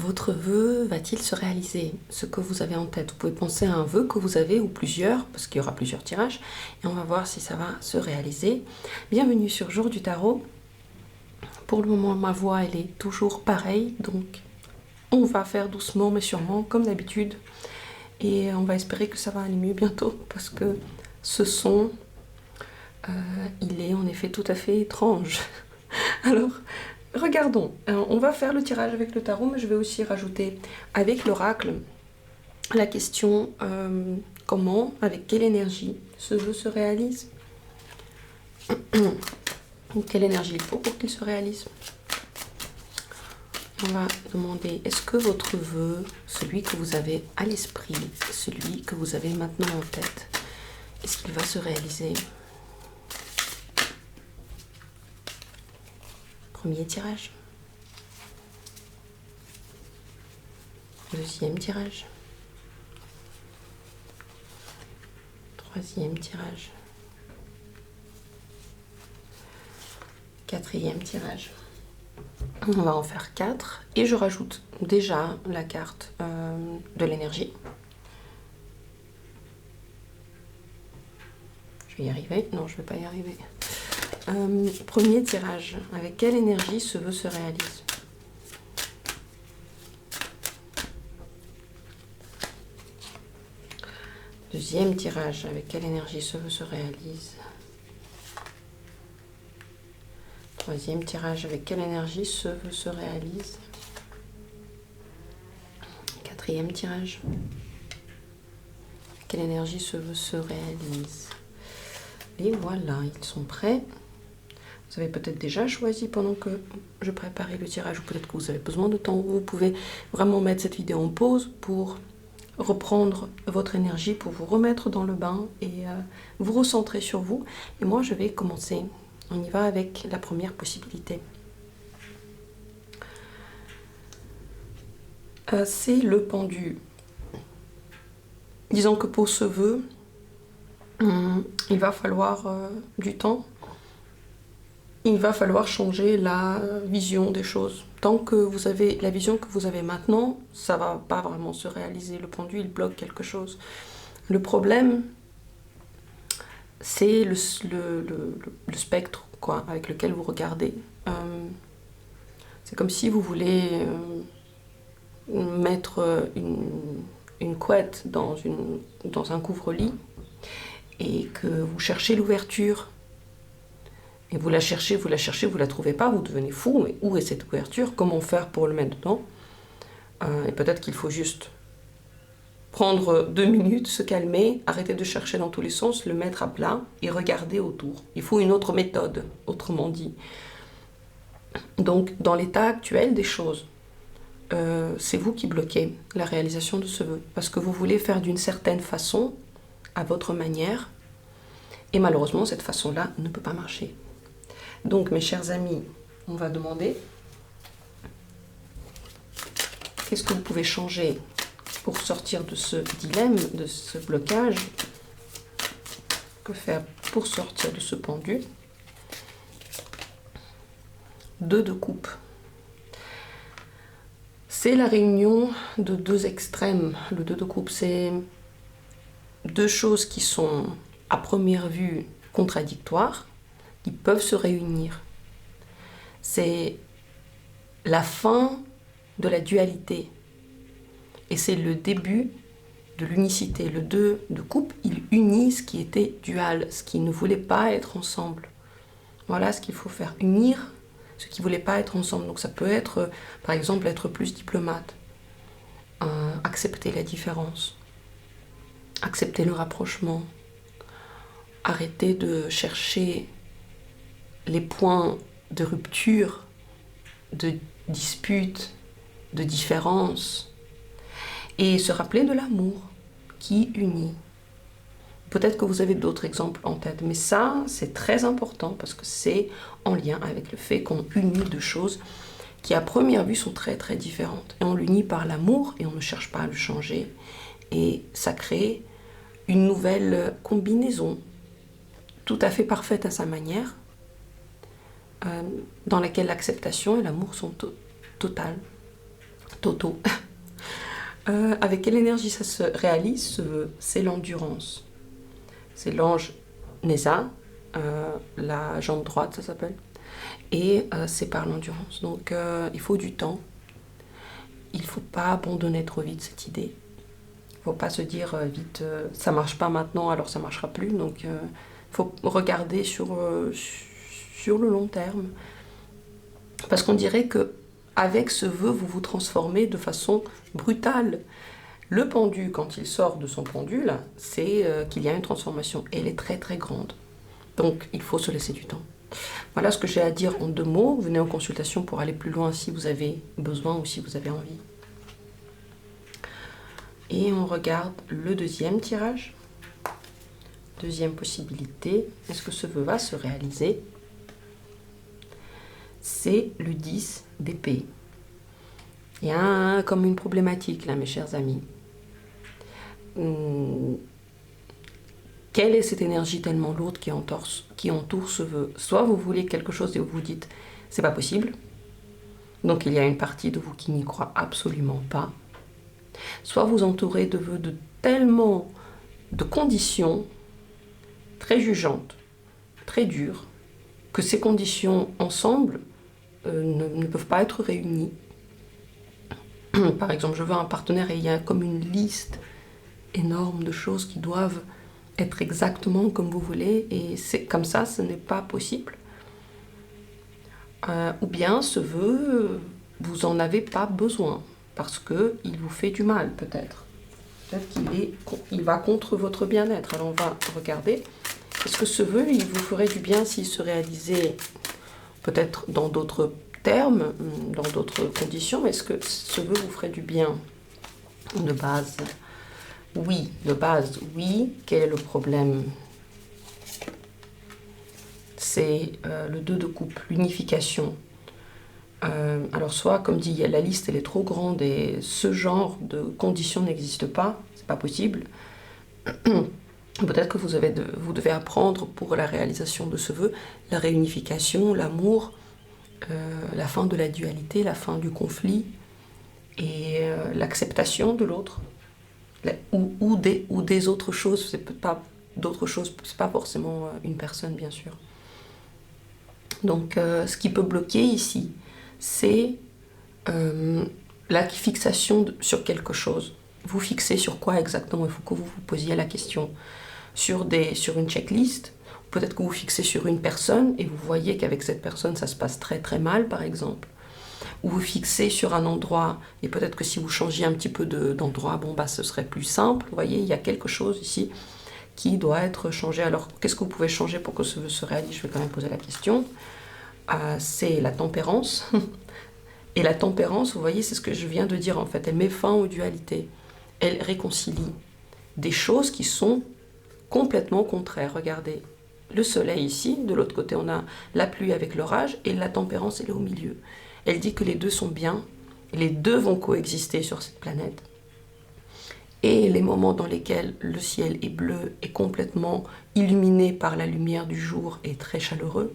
votre vœu va-t-il se réaliser? Ce que vous avez en tête. Vous pouvez penser à un vœu que vous avez ou plusieurs, parce qu'il y aura plusieurs tirages, et on va voir si ça va se réaliser. Bienvenue sur Jour du Tarot. Pour le moment, ma voix, elle est toujours pareille, donc on va faire doucement mais sûrement, comme d'habitude. Et on va espérer que ça va aller mieux bientôt, parce que ce son, il est en effet tout à fait étrange. Alors, regardons. On va faire le tirage avec le tarot, mais je vais aussi rajouter avec l'oracle la question comment, avec quelle énergie ce vœu se réalise. Quelle énergie il faut pour qu'il se réalise. On va demander, est-ce que votre vœu, celui que vous avez à l'esprit, celui que vous avez maintenant en tête, est-ce qu'il va se réaliser? Premier tirage. Deuxième tirage. Troisième tirage. Quatrième tirage. On va en faire 4 et je rajoute déjà la carte de l'énergie. Je vais y arriver? Non, je ne vais pas y arriver. Premier tirage. Avec quelle énergie ce vœu se réalise? Deuxième tirage. Avec quelle énergie ce vœu se réalise? Troisième tirage, avec quelle énergie ce vœu se réalise? Quatrième tirage. Quelle énergie ce vœu se réalise? Et voilà, ils sont prêts. Vous avez peut-être déjà choisi pendant que je préparais le tirage, ou peut-être que vous avez besoin de temps. Vous pouvez vraiment mettre cette vidéo en pause pour reprendre votre énergie, pour vous remettre dans le bain et vous recentrer sur vous. Et moi, je vais commencer. On y va avec la première possibilité. C'est le pendu. Disons que pour ce vœu, il va falloir du temps. Il va falloir changer la vision des choses. Tant que vous avez la vision que vous avez maintenant, ça ne va pas vraiment se réaliser. Le pendu, il bloque quelque chose. Le problème, c'est le spectre quoi, avec lequel vous regardez. C'est comme si vous voulez mettre une couette dans un couvre-lit et que vous cherchez l'ouverture. Et vous la cherchez, vous la trouvez pas, vous devenez fou. Mais où est cette ouverture? Comment faire pour le mettre dedans? Et peut-être qu'il faut juste prendre 2 minutes, se calmer, arrêter de chercher dans tous les sens, le mettre à plat et regarder autour. Il faut une autre méthode, autrement dit. Donc, dans l'état actuel des choses, c'est vous qui bloquez la réalisation de ce vœu. Parce que vous voulez faire d'une certaine façon, à votre manière, et malheureusement, cette façon-là ne peut pas marcher. Donc, mes chers amis, on va demander qu'est-ce que vous pouvez changer pour sortir de ce dilemme, de ce blocage. Que faire pour sortir de ce pendu? 2 de coupe. C'est la réunion de 2 extrêmes. Le 2 de coupe, c'est 2 choses qui sont à première vue contradictoires, qui peuvent se réunir. C'est la fin de la dualité. Et c'est le début de l'unicité. Le 2 de coupe, il unit ce qui était dual, ce qui ne voulait pas être ensemble. Voilà ce qu'il faut faire, unir ce qui ne voulait pas être ensemble. Donc ça peut être, par exemple, être plus diplomate, accepter la différence, accepter le rapprochement, arrêter de chercher les points de rupture, de dispute, de différence, et se rappeler de l'amour qui unit. Peut-être que vous avez d'autres exemples en tête, mais ça, c'est très important parce que c'est en lien avec le fait qu'on unit 2 choses qui, à première vue, sont très très différentes. Et on l'unit par l'amour et on ne cherche pas à le changer. Et ça crée une nouvelle combinaison, tout à fait parfaite à sa manière, dans laquelle l'acceptation et l'amour sont totales. Toto. Avec quelle énergie ça se réalise, ce vœu? C'est l'endurance. C'est l'ange Neza, la jambe droite, ça s'appelle. Et c'est par l'endurance. Donc il faut du temps. Il ne faut pas abandonner trop vite cette idée. Il ne faut pas se dire vite, ça ne marche pas maintenant, alors ça ne marchera plus. Donc il faut regarder sur le long terme. Parce qu'on dirait que avec ce vœu, vous vous transformez de façon brutale. Le pendu, quand il sort de son pendule, c'est qu'il y a une transformation. Et elle est très très grande. Donc il faut se laisser du temps. Voilà ce que j'ai à dire en 2 mots. Venez en consultation pour aller plus loin si vous avez besoin ou si vous avez envie. Et on regarde le deuxième tirage. Deuxième possibilité. Est-ce que ce vœu va se réaliser? C'est le 10 d'épée. Il y a comme une problématique là, mes chers amis. Quelle est cette énergie tellement lourde qui entoure ce vœu? Soit vous voulez quelque chose et vous vous dites c'est pas possible, donc il y a une partie de vous qui n'y croit absolument pas. Soit vous entourez de vœux de tellement de conditions très jugeantes, très dures, que ces conditions ensemble ne peuvent pas être réunies. Par exemple, je veux un partenaire et il y a comme une liste énorme de choses qui doivent être exactement comme vous voulez et c'est comme ça, ce n'est pas possible. Ou bien ce vœu, vous n'en avez pas besoin parce qu'il vous fait du mal peut-être. Peut-être qu'il va contre votre bien-être. Alors on va regarder. Est-ce que ce vœu, il vous ferait du bien s'il se réalisait peut-être dans d'autres termes, dans d'autres conditions? Est-ce que ce vœu vous ferait du bien de base? Oui, de base, oui. Quel est le problème? C'est le 2 de coupe, l'unification. Alors soit, comme dit, la liste elle est trop grande et ce genre de conditions n'existe pas, c'est pas possible. Peut-être que vous devez apprendre pour la réalisation de ce vœu, la réunification, l'amour, la fin de la dualité, la fin du conflit et l'acceptation de l'autre. Ou des autres choses, c'est pas d'autres choses, c'est pas forcément une personne bien sûr. Donc ce qui peut bloquer ici, c'est la fixation sur quelque chose. Vous fixez sur quoi exactement? Il faut que vous vous posiez la question. Sur une checklist, peut-être que vous fixez sur une personne et vous voyez qu'avec cette personne ça se passe très très mal par exemple. Ou vous fixez sur un endroit, et peut-être que si vous changiez un petit peu d'endroit, ce serait plus simple. Vous voyez, il y a quelque chose ici qui doit être changé. Alors, qu'est-ce que vous pouvez changer pour que ce vœu se réalise? Je vais quand même poser la question. C'est la tempérance. Et la tempérance, vous voyez, c'est ce que je viens de dire en fait. Elle met fin aux dualités. Elle réconcilie des choses qui sont complètement contraires. Regardez, le soleil ici, de l'autre côté on a la pluie avec l'orage, et la tempérance elle est au milieu. Elle dit que les deux sont bien, les deux vont coexister sur cette planète. Et les moments dans lesquels le ciel est bleu et complètement illuminé par la lumière du jour et très chaleureux,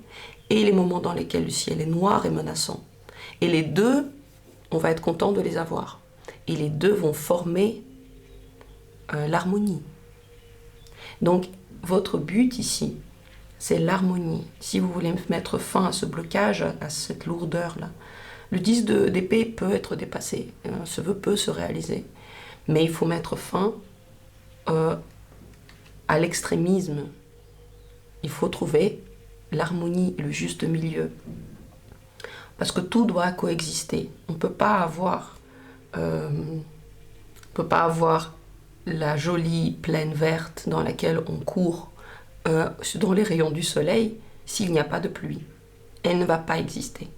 et les moments dans lesquels le ciel est noir et menaçant. Et les deux, on va être content de les avoir. Et les deux vont former l'harmonie. Donc, votre but ici, c'est l'harmonie. Si vous voulez mettre fin à ce blocage, à cette lourdeur-là, le 10 d'épée peut être dépassé, ce vœu peut se réaliser. Mais il faut mettre fin à l'extrémisme. Il faut trouver l'harmonie, le juste milieu. Parce que tout doit coexister. On ne peut pas avoir la jolie plaine verte dans laquelle on court dans les rayons du soleil s'il n'y a pas de pluie. Elle ne va pas exister.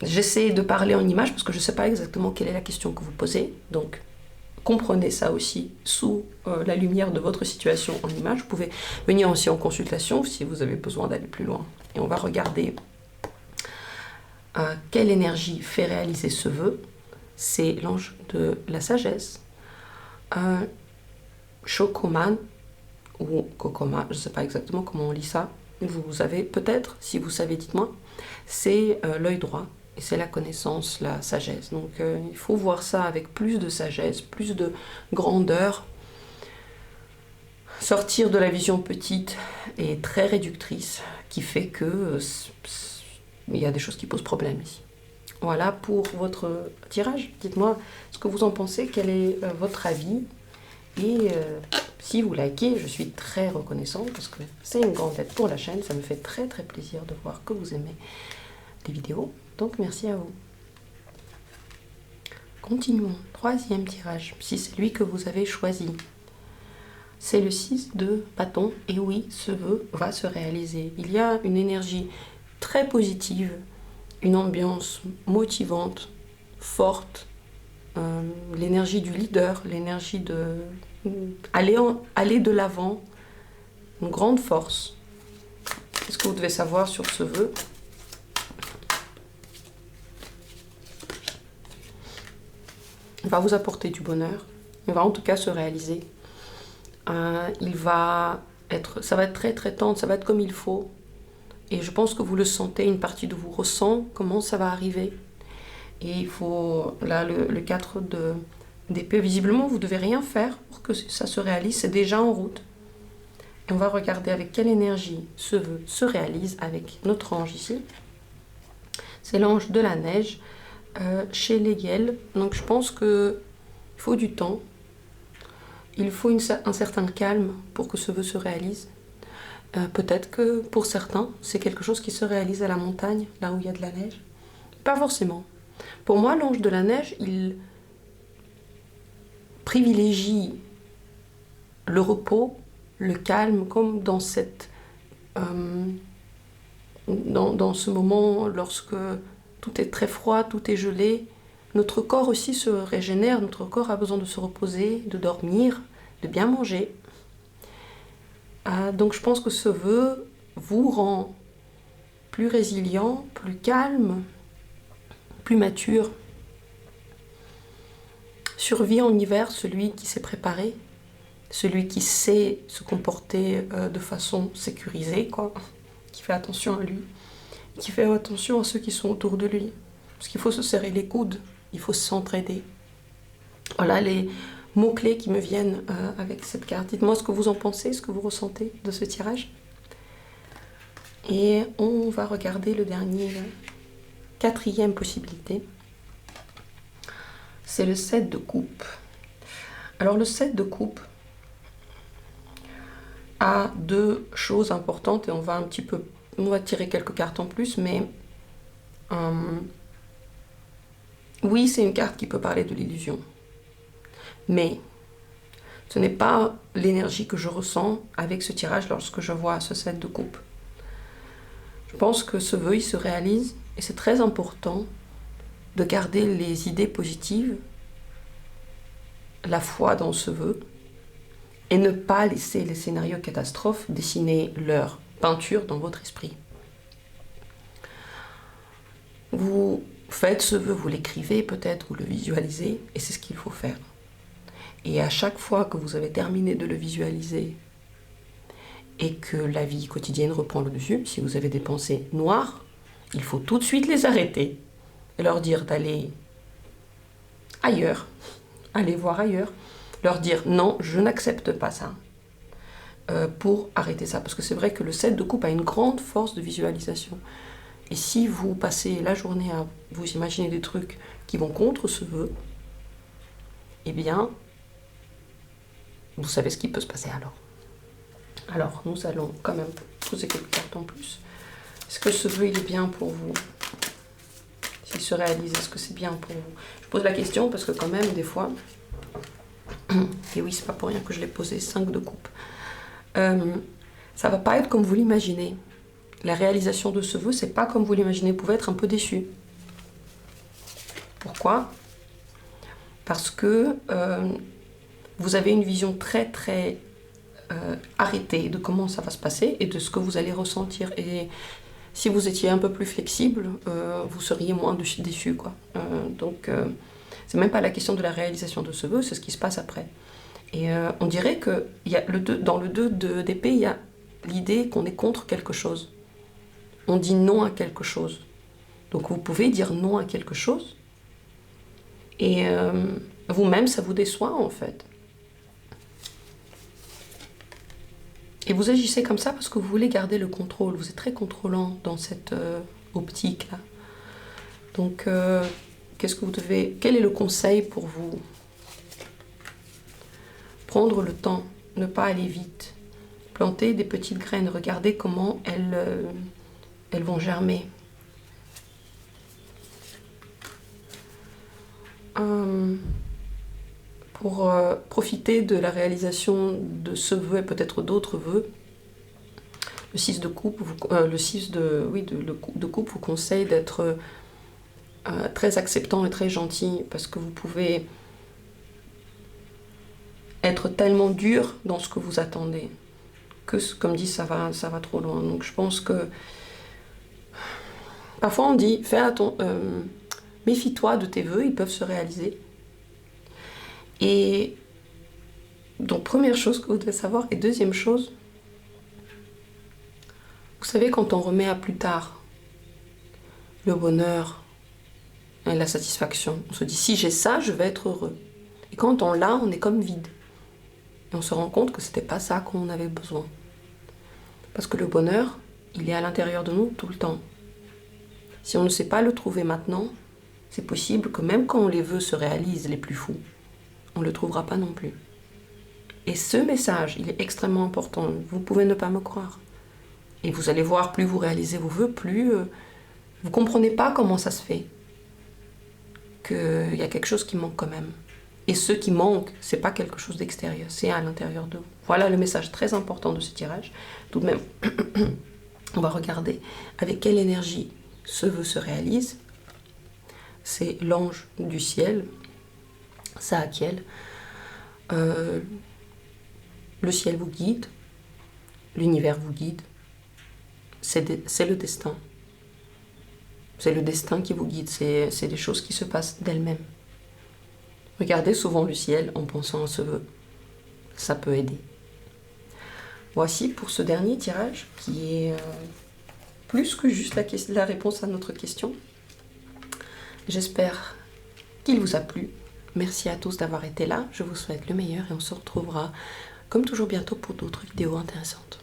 J'essaie de parler en images parce que je ne sais pas exactement quelle est la question que vous posez. Donc, comprenez ça aussi sous la lumière de votre situation en image. Vous pouvez venir aussi en consultation si vous avez besoin d'aller plus loin. Et on va regarder quelle énergie fait réaliser ce vœu. C'est l'ange de la sagesse. Shokoman ou Kokoma, je ne sais pas exactement comment on lit ça. Vous avez peut-être, si vous savez, dites-moi, c'est l'œil droit. Et c'est la connaissance, la sagesse. Donc il faut voir ça avec plus de sagesse, plus de grandeur. Sortir de la vision petite et très réductrice qui fait que il y a des choses qui posent problème ici. Voilà pour votre tirage. Dites-moi ce que vous en pensez, quel est votre avis. Et si vous likez, je suis très reconnaissante parce que c'est une grande aide pour la chaîne. Ça me fait très très plaisir de voir que vous aimez les vidéos. Donc merci à vous. Continuons. Troisième tirage, si c'est lui que vous avez choisi. C'est le 6 de bâton. Et oui, ce vœu va se réaliser. Il y a une énergie très positive, une ambiance motivante, forte, l'énergie du leader, l'énergie de aller de l'avant, une grande force. Qu'est-ce que vous devez savoir sur ce vœu? Il va vous apporter du bonheur, il va en tout cas se réaliser. Ça va être très très tendre, ça va être comme il faut. Et je pense que vous le sentez, une partie de vous ressent comment ça va arriver. Et il faut, là, le 4 d'épée, visiblement, vous ne devez rien faire pour que ça se réalise, c'est déjà en route. Et on va regarder avec quelle énergie ce vœu se réalise avec notre ange ici. C'est l'ange de la neige chez les Guels. Donc je pense qu'il faut du temps. Il faut un certain calme pour que ce vœu se réalise. Peut-être que pour certains, c'est quelque chose qui se réalise à la montagne, là où il y a de la neige. Pas forcément. Pour moi, l'ange de la neige, il privilégie le repos, le calme, comme dans dans ce moment, lorsque tout est très froid, tout est gelé. Notre corps aussi se régénère, notre corps a besoin de se reposer, de dormir, de bien manger. Donc je pense que ce vœu vous rend plus résilient, plus calme, plus mature. Survit en hiver celui qui s'est préparé, celui qui sait se comporter de façon sécurisée, quoi, qui fait attention à lui, qui fait attention à ceux qui sont autour de lui. Parce qu'il faut se serrer les coudes, il faut s'entraider. Voilà les mots-clés qui me viennent avec cette carte. Dites-moi ce que vous en pensez, ce que vous ressentez de ce tirage. Et on va regarder le dernier, quatrième possibilité. C'est le 7 de coupe. Alors le 7 de coupe a deux choses importantes et on va tirer quelques cartes en plus, mais oui, c'est une carte qui peut parler de l'illusion. Mais ce n'est pas l'énergie que je ressens avec ce tirage lorsque je vois ce 7 de coupe. Je pense que ce vœu, il se réalise et c'est très important de garder les idées positives, la foi dans ce vœu et ne pas laisser les scénarios catastrophes dessiner leur peinture dans votre esprit. Vous faites ce vœu, vous l'écrivez peut-être, vous le visualisez et c'est ce qu'il faut faire. Et à chaque fois que vous avez terminé de le visualiser et que la vie quotidienne reprend le dessus, si vous avez des pensées noires, il faut tout de suite les arrêter et leur dire d'aller ailleurs, aller voir ailleurs, leur dire non, je n'accepte pas ça, pour arrêter ça. Parce que c'est vrai que le 7 de coupe a une grande force de visualisation. Et si vous passez la journée à vous imaginer des trucs qui vont contre ce vœu, eh bien, vous savez ce qui peut se passer alors. Alors, nous allons quand même poser quelques cartes en plus. Est-ce que ce vœu, il est bien pour vous? S'il se réalise, est-ce que c'est bien pour vous? Je pose la question parce que quand même, des fois... Et oui, c'est pas pour rien que je l'ai posé, 5 de coupe. Ça va pas être comme vous l'imaginez. La réalisation de ce vœu, c'est pas comme vous l'imaginez. Vous pouvez être un peu déçu. Pourquoi? Parce que vous avez une vision très très arrêtée de comment ça va se passer et de ce que vous allez ressentir. Et si vous étiez un peu plus flexible, vous seriez moins déçu, quoi. Donc, c'est même pas la question de la réalisation de ce vœu, c'est ce qui se passe après. Et on dirait que dans le 2 d'épée, il y a l'idée qu'on est contre quelque chose. On dit non à quelque chose. Donc vous pouvez dire non à quelque chose et vous-même ça vous déçoit en fait. Et vous agissez comme ça parce que vous voulez garder le contrôle. Vous êtes très contrôlant dans cette optique-là. Donc, quel est le conseil pour vous? Prendre le temps, ne pas aller vite. Planter des petites graines, regardez comment elles vont germer. Pour profiter de la réalisation de ce vœu et peut-être d'autres vœux, le 6 de coupe, de coupe vous conseille d'être très acceptant et très gentil parce que vous pouvez être tellement dur dans ce que vous attendez que, comme dit, ça va trop loin. Donc je pense que parfois on dit méfie-toi de tes vœux, ils peuvent se réaliser. Et donc première chose que vous devez savoir, et deuxième chose, vous savez, quand on remet à plus tard le bonheur et la satisfaction, on se dit si j'ai ça, je vais être heureux. Et quand on l'a, on est comme vide. Et on se rend compte que c'était pas ça qu'on avait besoin. Parce que le bonheur, il est à l'intérieur de nous tout le temps. Si on ne sait pas le trouver maintenant, c'est possible que même quand les vœux se réalisent les plus fous, on ne le trouvera pas non plus. Et ce message, il est extrêmement important. Vous pouvez ne pas me croire. Et vous allez voir, plus vous réalisez vos vœux, plus vous ne comprenez pas comment ça se fait. Qu'il y a quelque chose qui manque quand même. Et ce qui manque, ce n'est pas quelque chose d'extérieur, c'est à l'intérieur de vous. Voilà le message très important de ce tirage. Tout de même, on va regarder avec quelle énergie ce vœu se réalise. C'est l'ange du ciel, Saakiel. Le ciel vous guide, l'univers vous guide. C'est le destin. C'est le destin qui vous guide, c'est des choses qui se passent d'elles-mêmes. Regardez souvent le ciel en pensant à ce vœu. Ça peut aider. Voici pour ce dernier tirage qui est plus que juste la réponse à notre question. J'espère qu'il vous a plu. Merci à tous d'avoir été là. Je vous souhaite le meilleur et on se retrouvera comme toujours bientôt pour d'autres vidéos intéressantes.